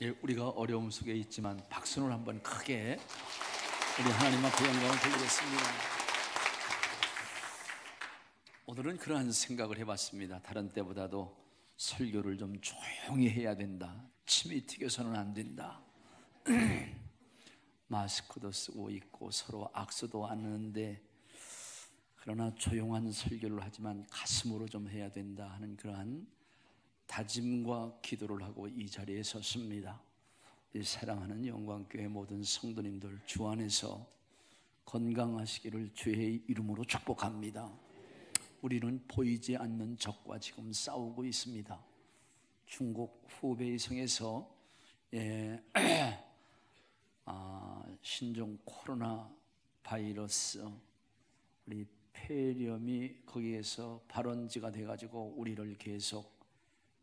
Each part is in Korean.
예, 우리가 어려움 속에 있지만 박수를 한번 크게 우리 하나님 앞에 영광을 돌리겠습니다. 오늘은 그러한 생각을 해봤습니다. 다른 때보다도 설교를 좀 조용히 해야 된다, 침이 튀겨서는 안 된다, 마스크도 쓰고 있고 서로 악수도 안 하는데 그러나 조용한 설교를 하지만 가슴으로 좀 해야 된다 하는 그러한 다짐과 기도를 하고 이 자리에 섰습니다. 이 사랑하는 영광교회 모든 성도님들 주 안에서 건강하시기를 주의 이름으로 축복합니다. 우리는 보이지 않는 적과 지금 싸우고 있습니다. 중국 후베이성에서 신종 코로나 바이러스 우리 폐렴이 거기에서 발원지가 돼가지고 우리를 계속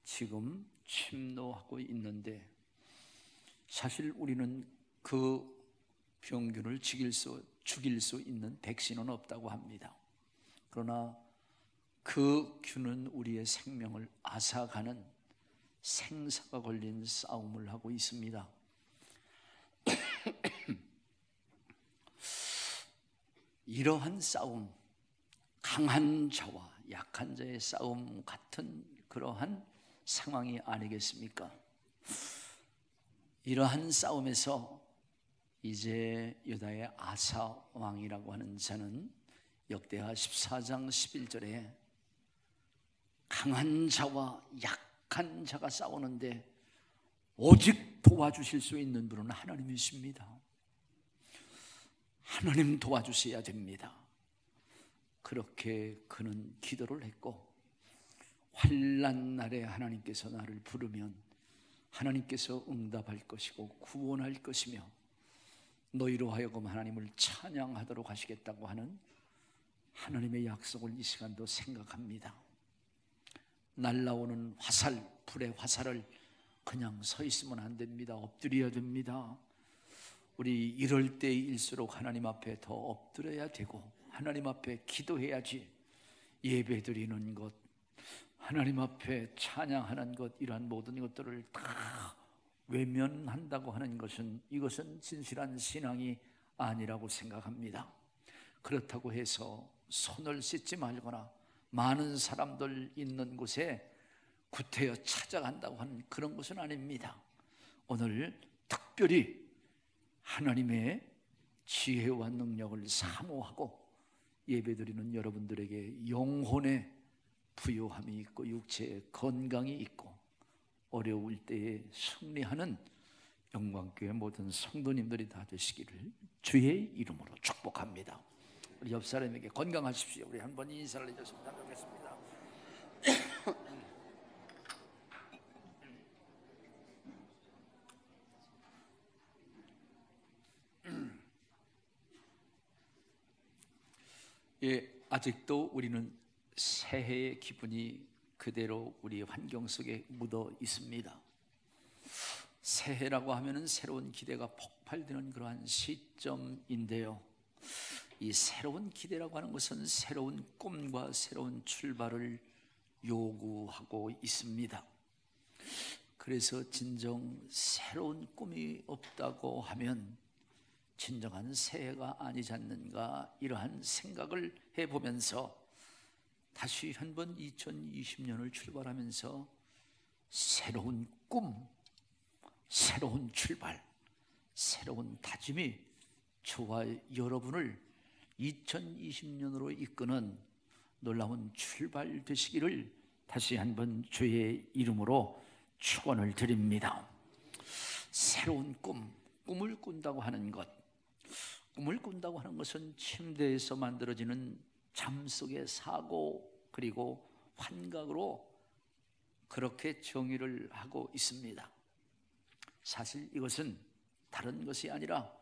지금 침노하고 있는데, 사실 우리는 그 병균을 죽일 수 있는 백신은 없다고 합니다. 그러나 그 균은 우리의 생명을 앗아가는 생사가 걸린 싸움을 하고 있습니다. 이러한 싸움, 강한 자와 약한 자의 싸움 같은 그러한 상황이 아니겠습니까? 이러한 싸움에서 이제 유다의 아사 왕이라고 하는 자는 역대하 14장 11절에 강한 자와 약한 자가 싸우는데 오직 도와주실 수 있는 분은 하나님이십니다. 하나님 도와주셔야 됩니다. 그렇게 그는 기도를 했고, 환난 날에 하나님께서 나를 부르면 하나님께서 응답할 것이고 구원할 것이며 너희로 하여금 하나님을 찬양하도록 하시겠다고 하는 하나님의 약속을 이 시간도 생각합니다. 날라오는 화살, 불의 화살을 그냥 서 있으면 안 됩니다. 엎드려야 됩니다. 우리 이럴 때일수록 하나님 앞에 더 엎드려야 되고 하나님 앞에 기도해야지. 예배드리는 것, 하나님 앞에 찬양하는 것, 이러한 모든 것들을 다 외면한다고 하는 것은 이것은 진실한 신앙이 아니라고 생각합니다. 그렇다고 해서 손을 씻지 말거나 많은 사람들 있는 곳에 구태여 찾아간다고 하는 그런 것은 아닙니다. 오늘 특별히 하나님의 지혜와 능력을 사모하고 예배드리는 여러분들에게 영혼의 부요함이 있고 육체의 건강이 있고 어려울 때에 승리하는 영광교회 모든 성도님들이 다 되시기를 주의 이름으로 축복합니다. 우리 옆 사람에게 건강하십시오. 우리 한번 인사를 해줬으면 좋겠습니다. 예, 아직도 우리는 새해의 기분이 그대로 우리 환경 속에 묻어 있습니다. 새해라고 하면은 새로운 기대가 폭발되는 그러한 시점인데요. 이 새로운 기대라고 하는 것은 새로운 꿈과 새로운 출발을 요구하고 있습니다. 그래서 진정 새로운 꿈이 없다고 하면 진정한 새해가 아니지 않는가, 이러한 생각을 해보면서 다시 한번 2020년을 출발하면서 새로운 꿈, 새로운 출발, 새로운 다짐이 저와 여러분을 2020년으로 이끄는 놀라운 출발 되시기를 다시 한번 주의 이름으로 축원을 드립니다. 새로운 꿈을 꾼다고 하는 것, 꿈을 꾼다고 하는 것은 침대에서 만들어지는 잠속의 사고 그리고 환각으로 그렇게 정의를 하고 있습니다. 사실 이것은 다른 것이 아니라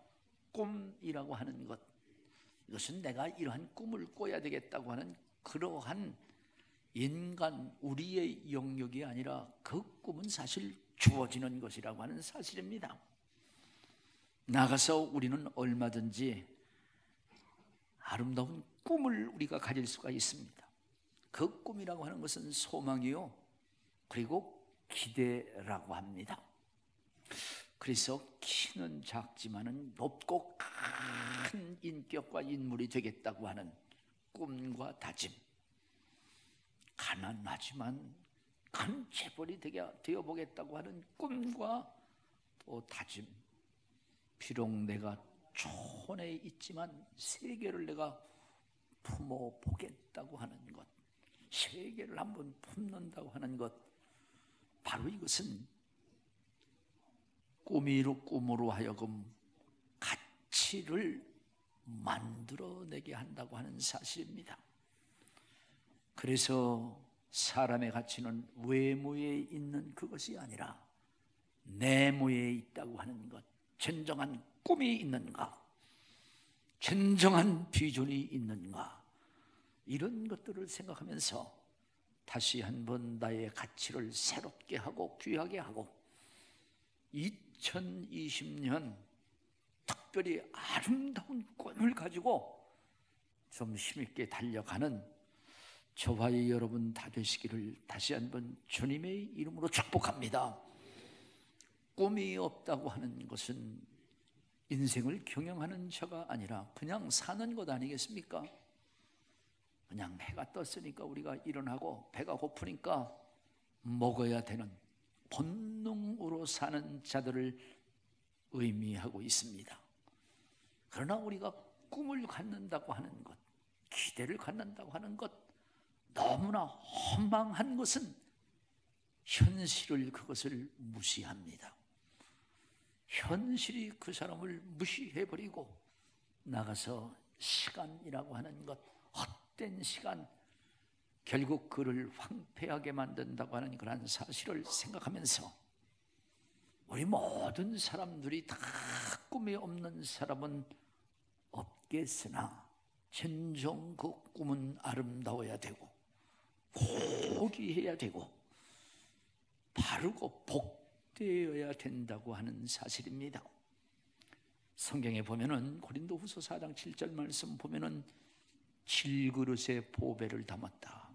꿈이라고 하는 것, 이것은 내가 이러한 꿈을 꿔야 되겠다고 하는 그러한 인간 우리의 영역이 아니라 그 꿈은 사실 주어지는 것이라고 하는 사실입니다. 나가서 우리는 얼마든지 아름다운 꿈을 우리가 가질 수가 있습니다. 그 꿈이라고 하는 것은 소망이요, 그리고 기대라고 합니다. 그래서 키는 작지만은 높고 큰 인격과 인물이 되겠다고 하는 꿈과 다짐, 가난하지만 큰 재벌이 되어보겠다고 하는 꿈과 또 다짐, 비록 내가 초원에 있지만 세계를 내가 품어보겠다고 하는 것, 세계를 한번 품는다고 하는 것, 바로 이것은 꿈으로 하여금 가치를 만들어내게 한다고 하는 사실입니다. 그래서 사람의 가치는 외모에 있는 그것이 아니라 내모에 있다고 하는 것, 진정한 꿈이 있는가, 진정한 비전이 있는가, 이런 것들을 생각하면서 다시 한번 나의 가치를 새롭게 하고 귀하게 하고 2020년 특별히 아름다운 꿈을 가지고 좀 힘있게 달려가는 저와 여러분 다 되시기를 다시 한번 주님의 이름으로 축복합니다. 꿈이 없다고 하는 것은 인생을 경영하는 자가 아니라 그냥 사는 것 아니겠습니까? 그냥 해가 떴으니까 우리가 일어나고 배가 고프니까 먹어야 되는 본능으로 사는 자들을 의미하고 있습니다. 그러나 우리가 꿈을 갖는다고 하는 것, 기대를 갖는다고 하는 것, 너무나 허망한 것은 현실을 그것을 무시합니다. 현실이 그 사람을 무시해버리고 나가서 시간이라고 하는 것, 헛된 시간, 결국 그를 황폐하게 만든다고 하는 그런 사실을 생각하면서 우리 모든 사람들이 다 꿈이 없는 사람은 없겠으나 진정 그 꿈은 아름다워야 되고 고귀해야 되고 바르고 복되어야 된다고 하는 사실입니다. 성경에 보면은 고린도후서 4장 7절 말씀 보면은 7그릇의 보배를 담았다.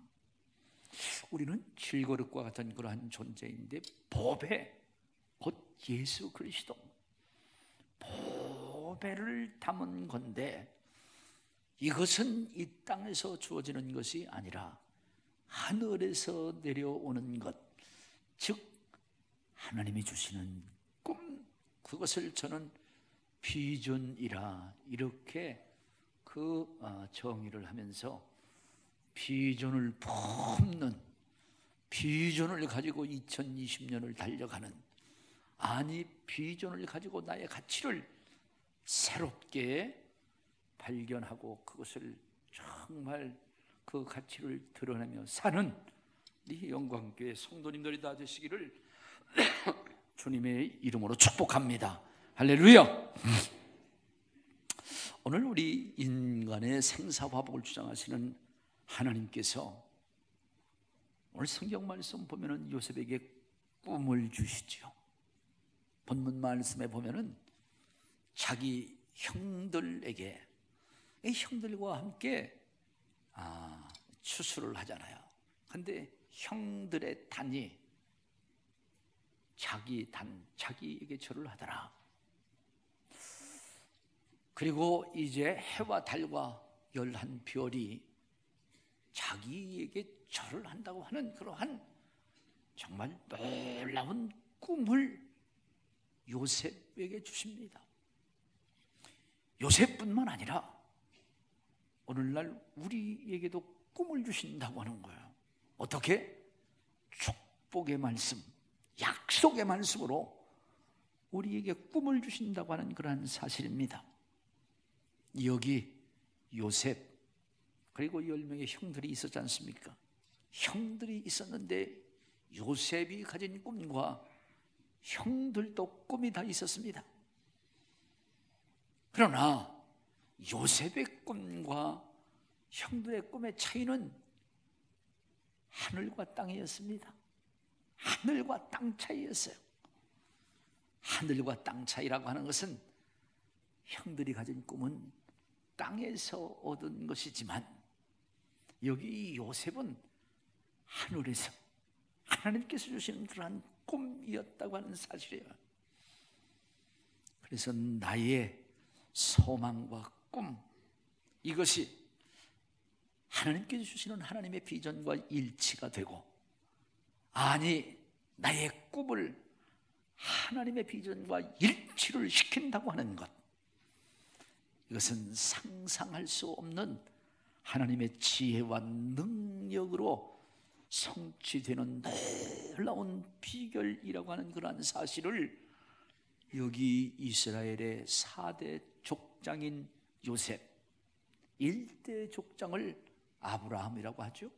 우리는 7그릇과 같은 그러한 존재인데 보배, 곧 예수 그리스도 보배를 담은 건데 이것은 이 땅에서 주어지는 것이 아니라 하늘에서 내려오는 것, 즉 하나님이 주시는 꿈, 그것을 저는 비전이라 이렇게 정의를 하면서 비전을 품는, 비전을 가지고 2020년을 달려가는, 아니 비전을 가지고 나의 가치를 새롭게 발견하고 그것을 정말 그 가치를 드러내며 사는 이 영광교회 성도님들이 다 되시기를 주님의 이름으로 축복합니다. 할렐루야. 오늘 우리 인간의 생사화복을 주장하시는 하나님께서 오늘 성경 말씀 보면은 요셉에게 꿈을 주시죠. 본문 말씀에 보면은 자기 형들에게, 이 형들과 함께 추수를 하잖아요. 근데 형들의 단이 자기에게 절을 하더라. 그리고 이제 해와 달과 11별이 자기에게 절을 한다고 하는 그러한 정말 놀라운 꿈을 요셉에게 주십니다. 요셉뿐만 아니라 오늘날 우리에게도 꿈을 주신다고 하는 거예요. 어떻게? 축복의 말씀, 약속의 말씀으로 우리에게 꿈을 주신다고 하는 그러한 사실입니다. 여기 요셉 그리고 10명의 형들이 있었지 않습니까? 형들이 있었는데 요셉이 가진 꿈과 형들도 꿈이 다 있었습니다. 그러나 요셉의 꿈과 형들의 꿈의 차이는 하늘과 땅이었습니다. 하늘과 땅 차이였어요. 하늘과 땅 차이라고 하는 것은 형들이 가진 꿈은 땅에서 얻은 것이지만 여기 요셉은 하늘에서 하나님께서 주시는 그러한 꿈이었다고 하는 사실이에요. 그래서 나의 소망과 꿈, 이것이 하나님께서 주시는 하나님의 비전과 일치가 되고, 아니 나의 꿈을 하나님의 비전과 일치를 시킨다고 하는 것, 이것은 상상할 수 없는 하나님의 지혜와 능력으로 성취되는 놀라운 비결이라고 하는 그러한 사실을 여기 이스라엘의 4대 족장인 요셉, 1대 족장을 아브라함이라고 하죠.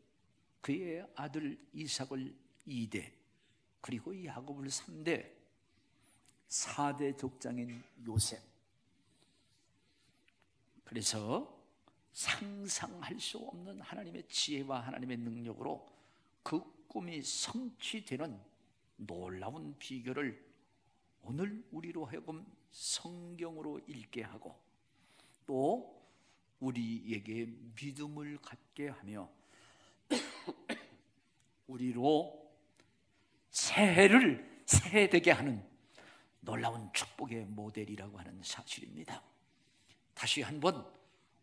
그의 아들 이삭을 2대, 그리고 야곱을 3대, 4대 족장인 요셉. 그래서 상상할 수 없는 하나님의 지혜와 하나님의 능력으로 그 꿈이 성취되는 놀라운 비결을 오늘 우리로 하여금 성경으로 읽게 하고, 또 우리에게 믿음을 갖게 하며 우리로 새해를 새해되게 하는 놀라운 축복의 모델이라고 하는 사실입니다. 다시 한번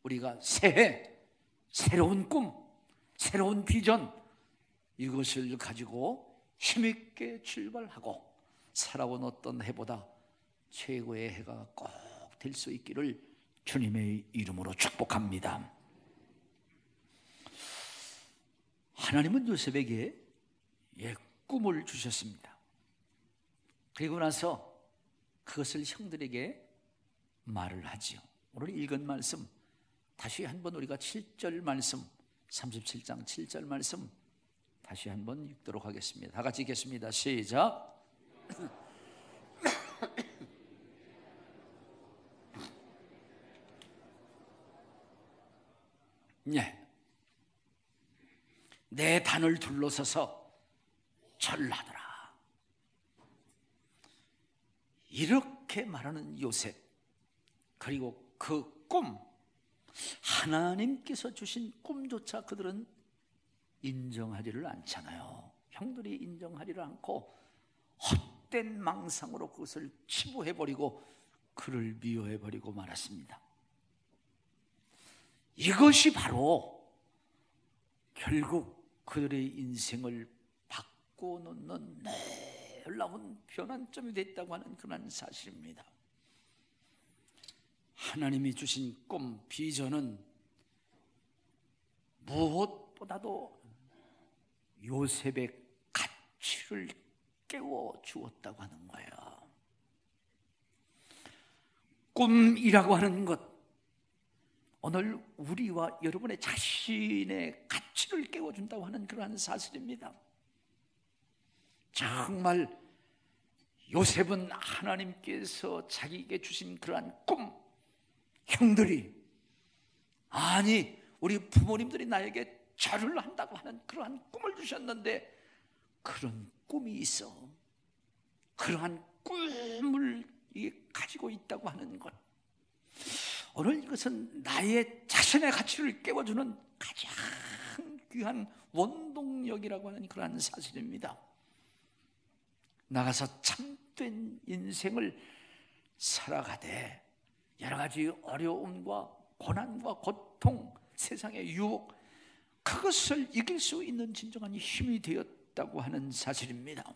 우리가 새해, 새로운 꿈, 새로운 비전, 이것을 가지고 힘있게 출발하고 살아온 어떤 해보다 최고의 해가 꼭 될 수 있기를 주님의 이름으로 축복합니다. 하나님은 요셉에게 꿈을 주셨습니다. 그리고 나서 그것을 형들에게 말을 하지요. 오늘 읽은 말씀, 다시 한번 우리가 7절 말씀, 37장 7절 말씀 다시 한번 읽도록 하겠습니다. 다 같이 읽겠습니다. 시작. 네. 내 단을 둘러서서 절하더라. 이렇게 말하는 요셉, 그리고 그 꿈, 하나님께서 주신 꿈조차 그들은 인정하지를 않잖아요. 형들이 인정하지를 않고 헛된 망상으로 그것을 치부해버리고 그를 미워해버리고 말았습니다. 이것이 바로 결국 그들의 인생을 바꿔놓는 놀라운 변환점이 됐다고 하는 그런 사실입니다. 하나님이 주신 꿈, 비전은 무엇보다도 요셉의 가치를 깨워주었다고 하는 거예요. 꿈이라고 하는 것, 오늘 우리와 여러분의 자신의 가치를 깨워준다고 하는 그러한 사실입니다. 정말 요셉은 하나님께서 자기에게 주신 그러한 꿈, 형들이, 아니 우리 부모님들이 나에게 절을 한다고 하는 그러한 꿈을 주셨는데, 그런 꿈이 있어, 그러한 꿈을 가지고 있다고 하는 것, 오늘 이것은 나의 자신의 가치를 깨워주는 가장 귀한 원동력이라고 하는 그러한 사실입니다. 나가서 참된 인생을 살아가되 여러 가지 어려움과 고난과 고통, 세상의 유혹, 그것을 이길 수 있는 진정한 힘이 되었다고 하는 사실입니다.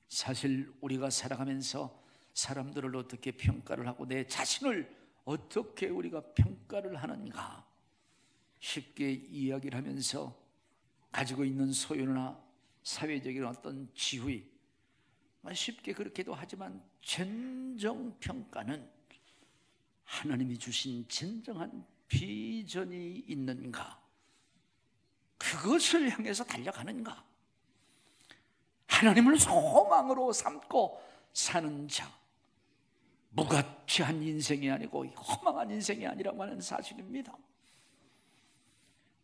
사실 우리가 살아가면서 사람들을 어떻게 평가를 하고 내 자신을 어떻게 우리가 평가를 하는가, 쉽게 이야기를 하면서 가지고 있는 소유나 사회적인 어떤 지위, 쉽게 그렇게도 하지만 진정 평가는 하나님이 주신 진정한 비전이 있는가, 그것을 향해서 달려가는가, 하나님을 소망으로 삼고 사는 자, 무가치한 인생이 아니고 허망한 인생이 아니라고 하는 사실입니다.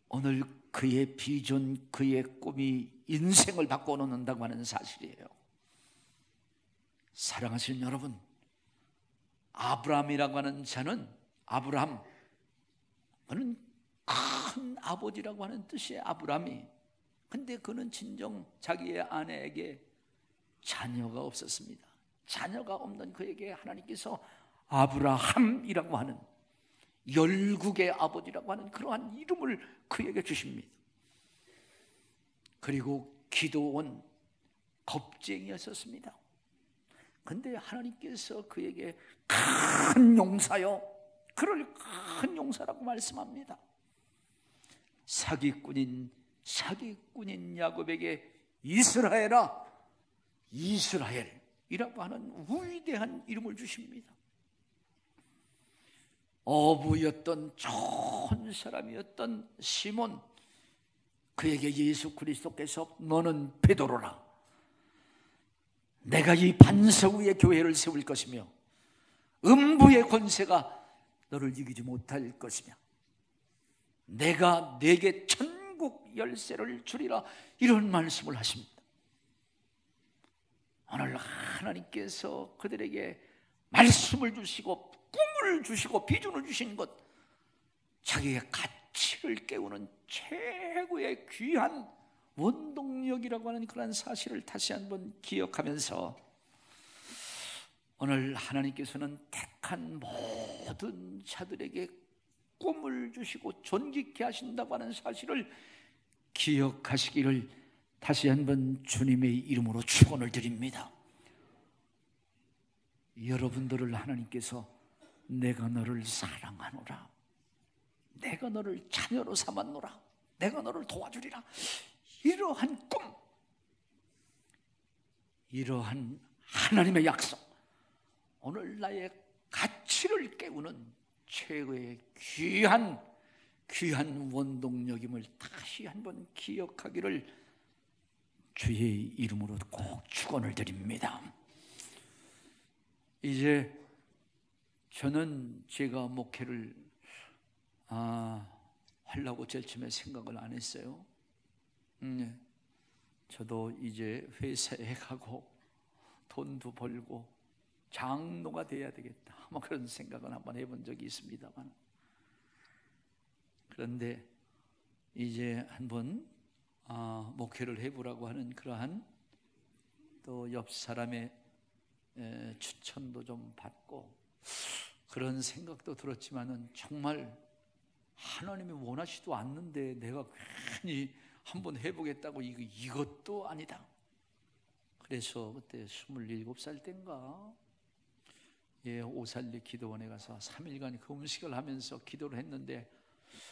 오늘 그의 비전, 그의 꿈이 인생을 바꿔놓는다고 하는 사실이에요. 사랑하시는 여러분, 아브라함이라고 하는 자는, 아브라함, 그는 큰 아버지라고 하는 뜻이에요. 아브라함이. 근데 그는 진정 자기의 아내에게 자녀가 없었습니다. 자녀가 없는 그에게 하나님께서 아브라함이라고 하는, 열국의 아버지라고 하는 그러한 이름을 그에게 주십니다. 그리고 기도원 겁쟁이였었습니다. 근데 하나님께서 그에게 큰 용사요, 그를 큰 용사라고 말씀합니다. 사기꾼인 야곱에게 이스라엘아, 이스라엘이라고 하는 위대한 이름을 주십니다. 어부였던 좋은 사람이었던 시몬, 그에게 예수 그리스도께서 너는 베드로라, 내가 이 반석 위에 교회를 세울 것이며 음부의 권세가 너를 이기지 못할 것이며 내가 네게 천국 열쇠를 주리라, 이런 말씀을 하십니다. 오늘 하나님께서 그들에게 말씀을 주시고 꿈을 주시고 비전을 주신 것, 자기의 가치를 깨우는 최고의 귀한 원동력이라고 하는 그런 사실을 다시 한번 기억하면서, 오늘 하나님께서는 택한 모든 자들에게 꿈을 주시고 존귀케 하신다고 하는 사실을 기억하시기를 다시 한번 주님의 이름으로 축원을 드립니다. 여러분들을 하나님께서 내가 너를 사랑하노라, 내가 너를 자녀로 삼았노라, 내가 너를 도와주리라, 이러한 꿈, 이러한 하나님의 약속, 오늘 나의 가치를 깨우는 최고의 귀한 원동력임을 다시 한번 기억하기를 주의 이름으로 꼭 축원을 드립니다. 이제 저는 제가 목회를 하려고 제일 처음에 생각을 안 했어요. 저도 이제 회사에 가고 돈도 벌고 장로가 돼야 되겠다, 뭐 그런 생각은 한번 해본 적이 있습니다만, 그런데 이제 한번 목회를 해보라고 하는 그러한 또 옆 사람의 추천도 좀 받고 그런 생각도 들었지만은, 정말 하나님이 원하시도 않는데 내가 괜히 한번 해보겠다고 이것도 아니다. 그래서 그때 27살 때인가 오살리 기도원에 가서 3일간 그 음식을 하면서 기도를 했는데,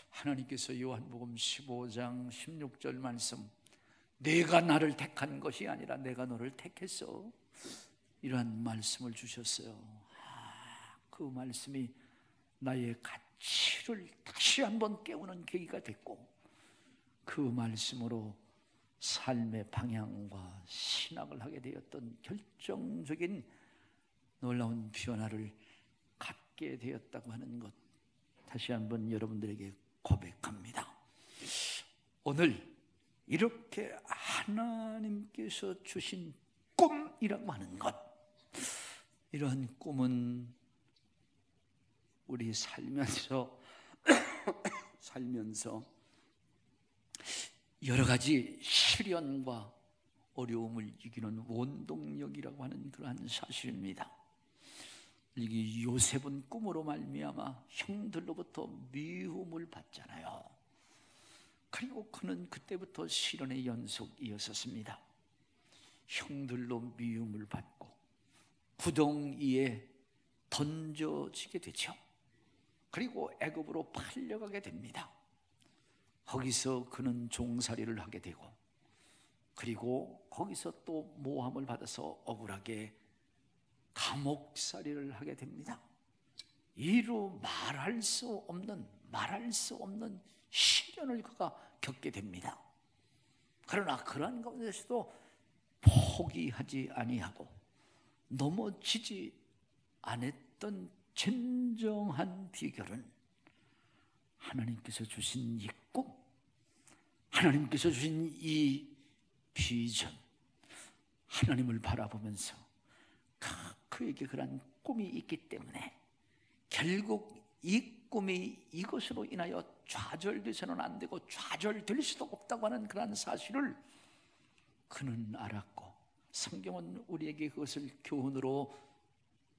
하나님께서 요한복음 15장 16절 말씀, 내가 나를 택한 것이 아니라 내가 너를 택했어, 이러한 말씀을 주셨어요. 그 말씀이 나의 가치를 다시 한번 깨우는 계기가 됐고, 그 말씀으로 삶의 방향과 신학을 하게 되었던 결정적인 놀라운 변화를 갖게 되었다고 하는 것, 다시 한번 여러분들에게 고백합니다. 오늘 이렇게 하나님께서 주신 꿈이라고 하는 것, 이러한 꿈은 우리 살면서 여러 가지 시련과 어려움을 이기는 원동력이라고 하는 그러한 사실입니다. 이 요셉은 꿈으로 말미암아 형들로부터 미움을 받잖아요. 그리고 그는 그때부터 시련의 연속이었었습니다. 형들로 미움을 받고 구덩이에 던져지게 되죠. 그리고 애굽으로 팔려가게 됩니다. 거기서 그는 종살이를 하게 되고, 그리고 거기서 또 모함을 받아서 억울하게 감옥살이를 하게 됩니다. 이루 말할 수 없는 시련을 그가 겪게 됩니다. 그러나 그러한 가운데서도 포기하지 아니하고 넘어지지 않았던 진정한 비결은 하나님께서 주신 이 꿈, 하나님께서 주신 이 비전, 하나님을 바라보면서 그에게 그런 꿈이 있기 때문에 결국 이 꿈이 이것으로 인하여 좌절돼서는 안 되고 좌절될 수도 없다고 하는 그런 사실을 그는 알았고, 성경은 우리에게 그것을 교훈으로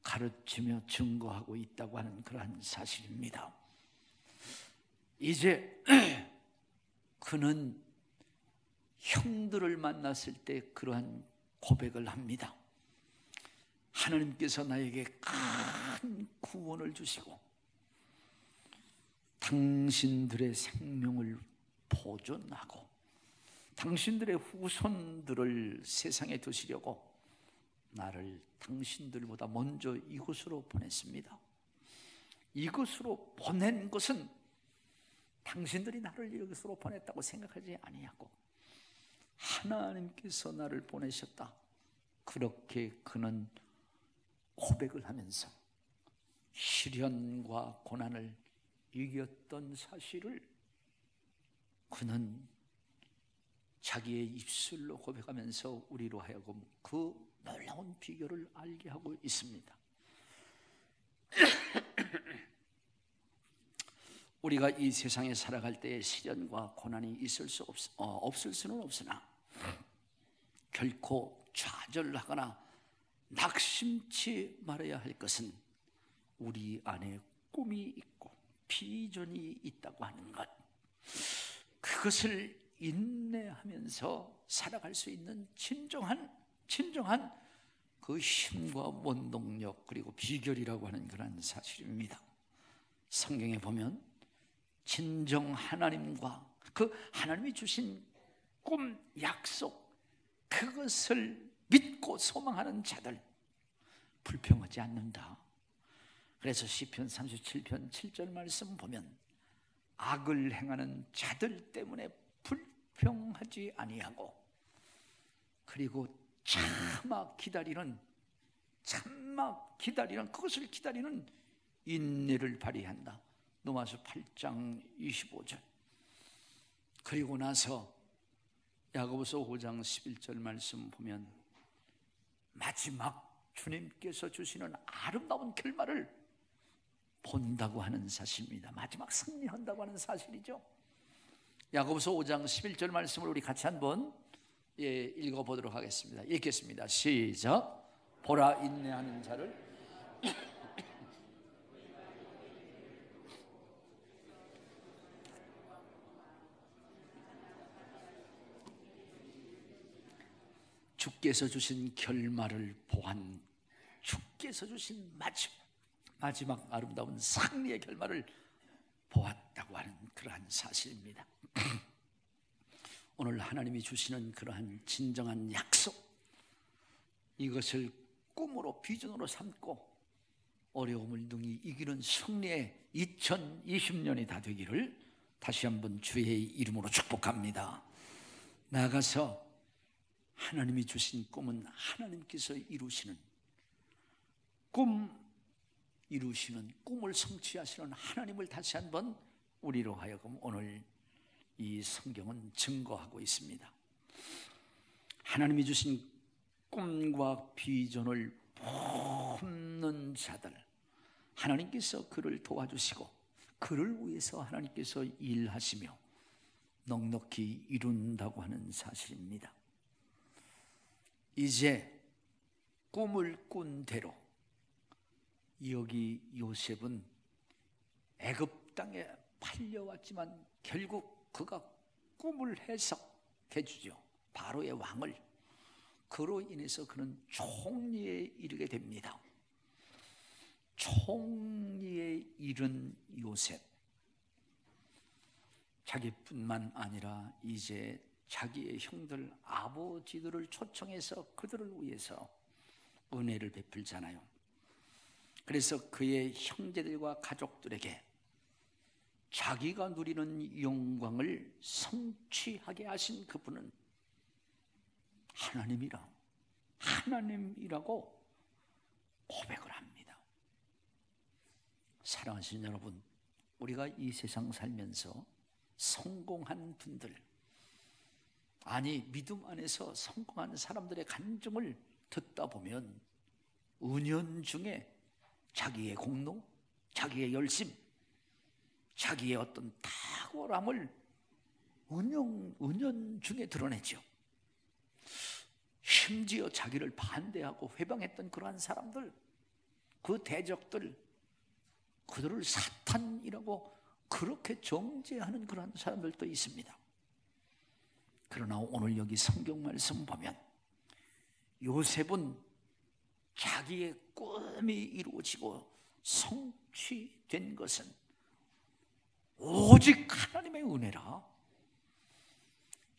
가르치며 증거하고 있다고 하는 그러한 사실입니다. 이제 그는 형들을 만났을 때 그러한 고백을 합니다. 하나님께서 나에게 큰 구원을 주시고 당신들의 생명을 보존하고 당신들의 후손들을 세상에 두시려고 나를 당신들보다 먼저 이곳으로 보냈습니다. 이곳으로 보낸 것은 당신들이 나를 이곳으로 보냈다고 생각하지 아니하고 하나님께서 나를 보내셨다, 그렇게 그는 고백을 하면서 시련과 고난을 이겼던 사실을 그는 자기의 입술로 고백하면서 우리로 하여금 그 놀라운 비결을 알게 하고 있습니다. 우리가 이 세상에 살아갈 때에 시련과 고난이 없을 수는 없으나 결코 좌절하거나 낙심치 말아야 할 것은 우리 안에 꿈이 있고 비전이 있다고 하는 것, 그것을 인내하면서 살아갈 수 있는 진정한 그 힘과 원동력 그리고 비결이라고 하는 그런 사실입니다. 성경에 보면 진정 하나님과 그 하나님이 주신 꿈, 약속, 그것을 믿고 소망하는 자들 불평하지 않는다. 그래서 시편 37편 7절 말씀 보면 악을 행하는 자들 때문에 불평하지 아니하고 그리고 참아 기다리는 그것을 기다리는 인내를 발휘한다. 로마서 8장 25절. 그리고 나서 야고보서 5장 11절 말씀 보면 마지막 주님께서 주시는 아름다운 결말을 본다고 하는 사실입니다. 마지막 승리한다고 하는 사실이죠. 야고보서 5장 11절 말씀을 우리 같이 한번 읽어보도록 하겠습니다. 읽겠습니다. 시작. 보라, 인내하는 자를 주께서 주신 결말을 보한, 주께서 주신 마지막 아름다운 승리의 결말을 보았다고 하는 그러한 사실입니다. 오늘 하나님이 주시는 그러한 진정한 약속, 이것을 꿈으로 비전으로 삼고 어려움을 능히 이기는 승리의 2020년이 다 되기를 다시 한번 주의 이름으로 축복합니다. 나아가서 하나님이 주신 꿈은 하나님께서 이루시는 꿈을 성취하시는 하나님을 다시 한번 우리로 하여금 오늘 이 성경은 증거하고 있습니다. 하나님이 주신 꿈과 비전을 품는 자들, 하나님께서 그를 도와주시고 그를 위해서 하나님께서 일하시며 넉넉히 이룬다고 하는 사실입니다. 이제 꿈을 꾼 대로 여기 요셉은 애굽 땅에 팔려왔지만 결국 그가 꿈을 해석해 주죠. 바로의 왕을. 그로 인해서 그는 총리에 이르게 됩니다. 총리에 이른 요셉, 자기뿐만 아니라 이제 자기의 형들, 아버지들을 초청해서 그들을 위해서 은혜를 베풀잖아요. 그래서 그의 형제들과 가족들에게 자기가 누리는 영광을 성취하게 하신 그분은 하나님이라고 고백을 합니다. 사랑하시는 여러분, 우리가 이 세상 살면서 성공한 분들, 아니 믿음 안에서 성공한 사람들의 간증을 듣다 보면 은연중에 자기의 공로, 자기의 열심, 자기의 어떤 탁월함을 은연중에 드러내죠. 심지어 자기를 반대하고 회방했던 그러한 사람들, 그 대적들, 그들을 사탄이라고 그렇게 정죄하는 그러한 사람들도 있습니다. 그러나 오늘 여기 성경 말씀 보면 요셉은 자기의 꿈이 이루어지고 성취된 것은 오직 하나님의 은혜라.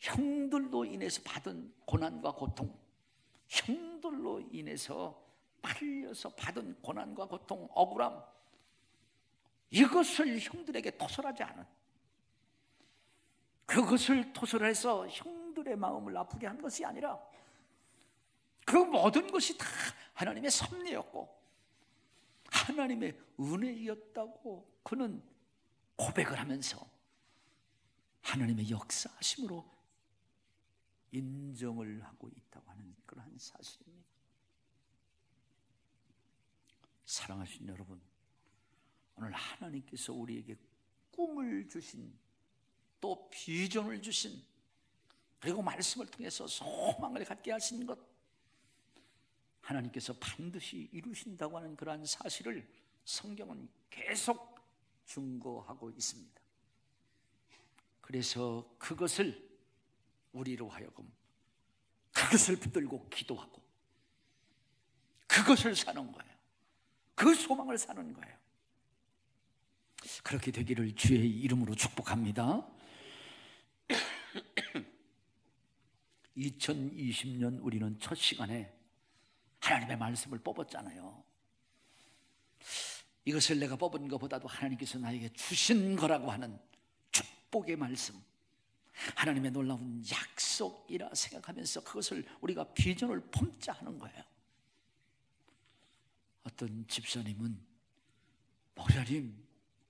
형들로 인해서 받은 고난과 고통, 형들로 인해서 팔려서 받은 고난과 고통, 억울함, 이것을 형들에게 토설하지 않은, 그것을 토설해서 형들의 마음을 아프게 한 것이 아니라 그 모든 것이 다 하나님의 섭리였고 하나님의 은혜였다고 그는 고백을 하면서 하나님의 역사하심으로 인정을 하고 있다고 하는 그러한 사실입니다. 사랑하신 여러분, 오늘 하나님께서 우리에게 꿈을 주신, 또 비전을 주신, 그리고 말씀을 통해서 소망을 갖게 하신 것, 하나님께서 반드시 이루신다고 하는 그러한 사실을 성경은 계속 증거하고 있습니다. 그래서 그것을 우리로 하여금 그것을 붙들고 기도하고 그것을 사는 거예요. 그 소망을 사는 거예요. 그렇게 되기를 주의 이름으로 축복합니다. 2020년 우리는 첫 시간에 하나님의 말씀을 뽑았잖아요. 이것을 내가 뽑은 것보다도 하나님께서 나에게 주신 거라고 하는 축복의 말씀, 하나님의 놀라운 약속이라 생각하면서 그것을 우리가 비전을 품자 하는 거예요. 어떤 집사님은, 목사님,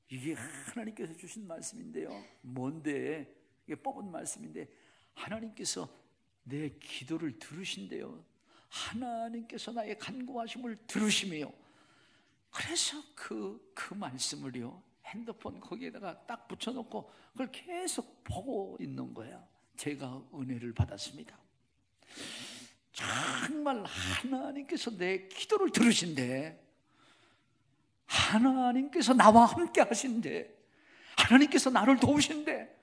이게 하나님께서 주신 말씀인데요. 뭔데? 이게 뽑은 말씀인데 하나님께서 내 기도를 들으신대요. 하나님께서 나의 간구하심을 들으시며, 그래서 그 말씀을요 핸드폰 거기에다가 딱 붙여놓고 그걸 계속 보고 있는 거야. 제가 은혜를 받았습니다. 정말 하나님께서 내 기도를 들으신대. 하나님께서 나와 함께 하신대. 하나님께서 나를 도우신대.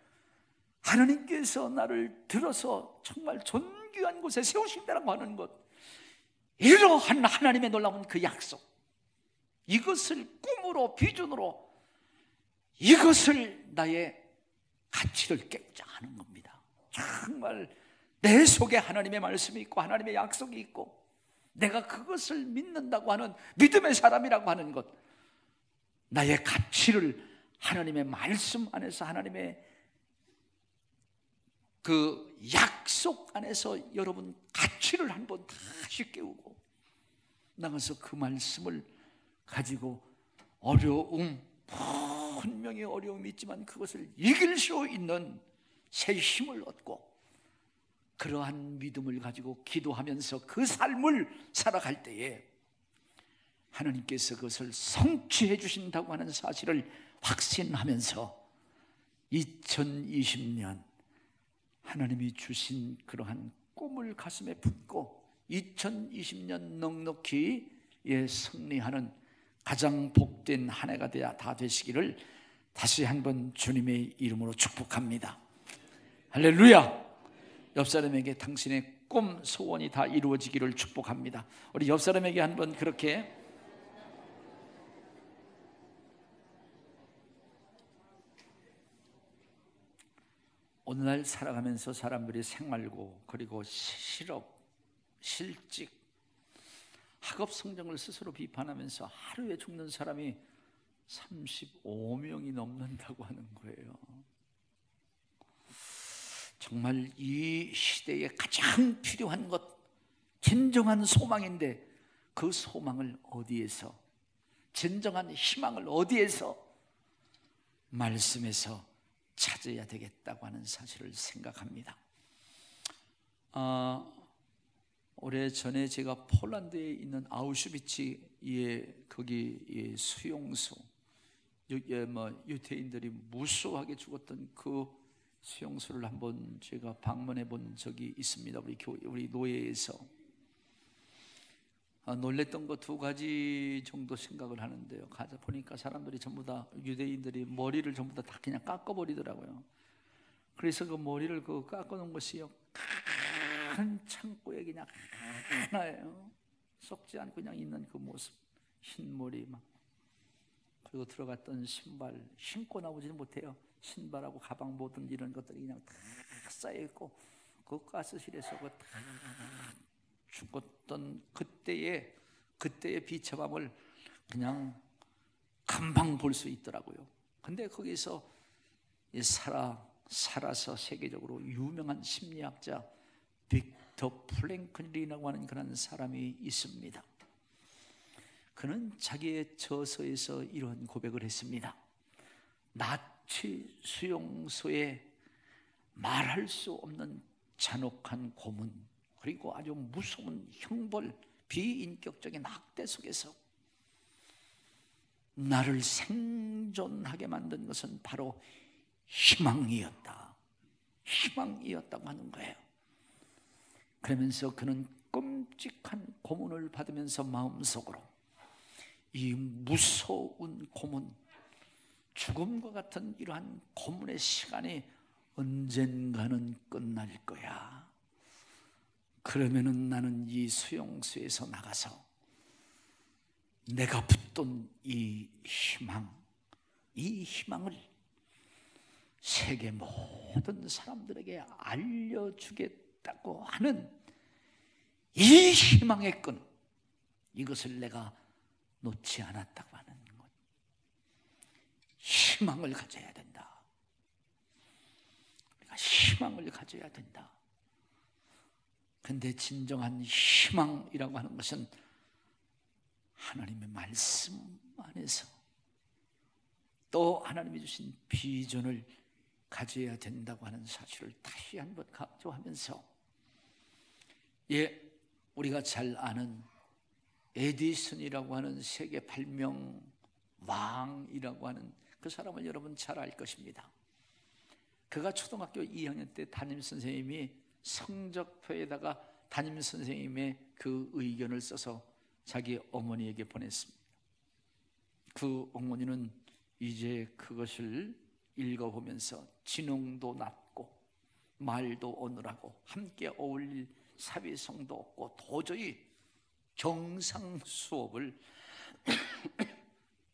하나님께서 나를 들어서 정말 존귀한 곳에 세우신다라고 하는 것, 이러한 하나님의 놀라운 그 약속, 이것을 꿈으로, 비전으로, 이것을 나의 가치를 깨우자 하는 겁니다. 정말 내 속에 하나님의 말씀이 있고 하나님의 약속이 있고 내가 그것을 믿는다고 하는 믿음의 사람이라고 하는 것, 나의 가치를 하나님의 말씀 안에서, 하나님의 그 약속 안에서 여러분 가치를 한번 다시 깨우고 나가서 그 말씀을 가지고 어려움, 분명히 어려움이 있지만 그것을 이길 수 있는 새 힘을 얻고 그러한 믿음을 가지고 기도하면서 그 삶을 살아갈 때에 하나님께서 그것을 성취해 주신다고 하는 사실을 확신하면서 2020년 하나님이 주신 그러한 꿈을 가슴에 품고 2020년 넉넉히 승리하는 가장 복된 한 해가 다 되시기를 다시 한번 주님의 이름으로 축복합니다. 할렐루야. 옆 사람에게 당신의 꿈, 소원이 다 이루어지기를 축복합니다. 우리 옆 사람에게 한번 그렇게 오늘날 살아가면서 사람들이 생활고, 그리고 실업, 실직, 학업 성적을 스스로 비판하면서 하루에 죽는 사람이 35명이 넘는다고 하는 거예요. 정말 이 시대에 가장 필요한 것, 진정한 소망인데 그 소망을 어디에서, 진정한 희망을 어디에서? 말씀에서 찾아야 되겠다고 하는 사실을 생각합니다. 오래전에 제가 폴란드에 있는 아우슈비츠에 거기 수용소, 유태인들이 무수하게 죽었던 그 수용소를 한번 제가 방문해 본 적이 있습니다. 우리 노예에서. 놀랬던 거 두 가지 정도 생각을 하는데요. 가자 보니까 사람들이 전부 다, 유대인들이 머리를 전부 다 그냥 깎아버리더라고요. 그래서 그 머리를 깎아놓은 것이요, 큰 창고에 그냥 하나예요. 썩지 않고 그냥 있는 그 모습, 흰 머리 막. 그리고 들어갔던 신발, 신고 나오지는 못해요. 신발하고 가방 모든 이런 것들이 그냥 다 쌓여있고, 그 가스실에서 다 죽었던 그때의 비참함을 그냥 금방 볼 수 있더라고요. 근데 거기서 살아서 세계적으로 유명한 심리학자 빅터 플랭클이라고 하는 그런 사람이 있습니다. 그는 자기의 저서에서 이런 고백을 했습니다. 나치 수용소에 말할 수 없는 잔혹한 고문, 그리고 아주 무서운 형벌, 비인격적인 학대 속에서 나를 생존하게 만든 것은 바로 희망이었다고 하는 거예요. 그러면서 그는 끔찍한 고문을 받으면서 마음속으로 이 무서운 고문, 죽음과 같은 이러한 고문의 시간이 언젠가는 끝날 거야. 그러면은 나는 이 수용소에서 나가서 내가 붙든 이 희망을 세계 모든 사람들에게 알려주겠다고 하는 이 희망의 끈, 이것을 내가 놓지 않았다고 하는 것. 희망을 가져야 된다. 우리가 희망을 가져야 된다. 근데 진정한 희망이라고 하는 것은 하나님의 말씀 안에서 또 하나님이 주신 비전을 가져야 된다고 하는 사실을 다시 한번 강조하면서, 우리가 잘 아는 에디슨이라고 하는 세계 발명 왕이라고 하는 그 사람을 여러분 잘 알 것입니다. 그가 초등학교 2학년 때 담임선생님이 성적표에다가 담임선생님의 그 의견을 써서 자기 어머니에게 보냈습니다. 그 어머니는 이제 그것을 읽어보면서 지능도 낮고 말도 어눌하고 함께 어울릴 사회성도 없고 도저히 정상 수업을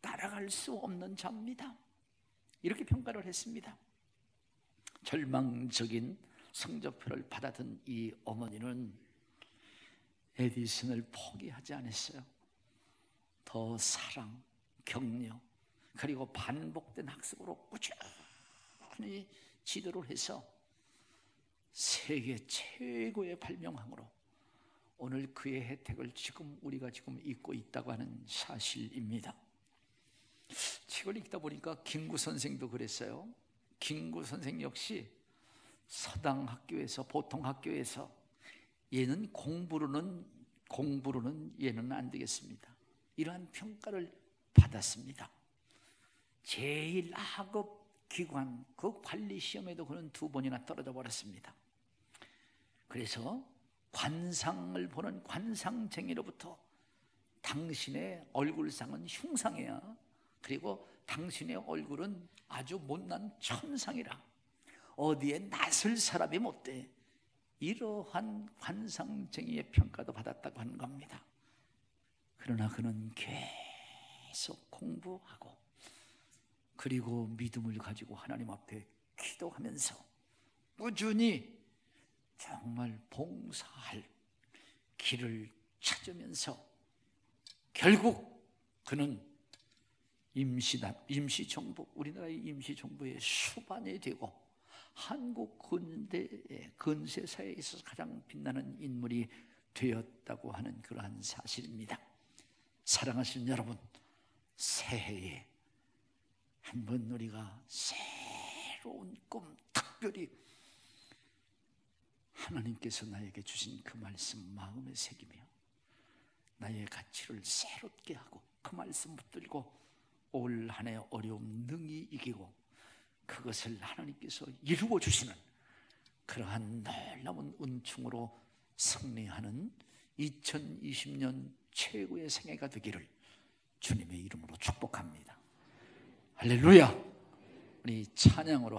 따라갈 수 없는 자입니다. 이렇게 평가를 했습니다. 절망적인 성적표를 받아든 이 어머니는 에디슨을 포기하지 않았어요. 더 사랑, 격려, 그리고 반복된 학습으로 꾸준히 지도를 해서 세계 최고의 발명왕으로 오늘 그의 혜택을 우리가 지금 잊고 있다고 하는 사실입니다. 책을 읽다 보니까 김구 선생도 그랬어요. 김구 선생 역시 서당학교에서, 보통학교에서 얘는 공부로는 얘는 안 되겠습니다, 이러한 평가를 받았습니다. 제1하급기관 그 관리시험에도 그는 2번이나 떨어져 버렸습니다. 그래서 관상을 보는 관상쟁이로부터 당신의 얼굴상은 흉상이야, 그리고 당신의 얼굴은 아주 못난 천상이라, 어디에 나설 사람이 못 돼, 이러한 관상쟁이의 평가도 받았다고 하는 겁니다. 그러나 그는 계속 공부하고 그리고 믿음을 가지고 하나님 앞에 기도하면서 꾸준히 정말 봉사할 길을 찾으면서 결국 그는 임시정부, 우리나라의 임시정부의 수반이 되고 한국 근세사에 있어서 가장 빛나는 인물이 되었다고 하는 그러한 사실입니다. 사랑하시는 여러분, 새해에 한번 우리가 새로운 꿈, 특별히 하나님께서 나에게 주신 그 말씀 마음에 새기며 나의 가치를 새롭게 하고 그 말씀 붙들고 올 한 해 어려움 능히 이기고 그것을 하나님께서 이루어 주시는 그러한 놀라운 은총으로 승리하는 2020년 최고의 생애가 되기를 주님의 이름으로 축복합니다. 할렐루야. 우리 찬양으로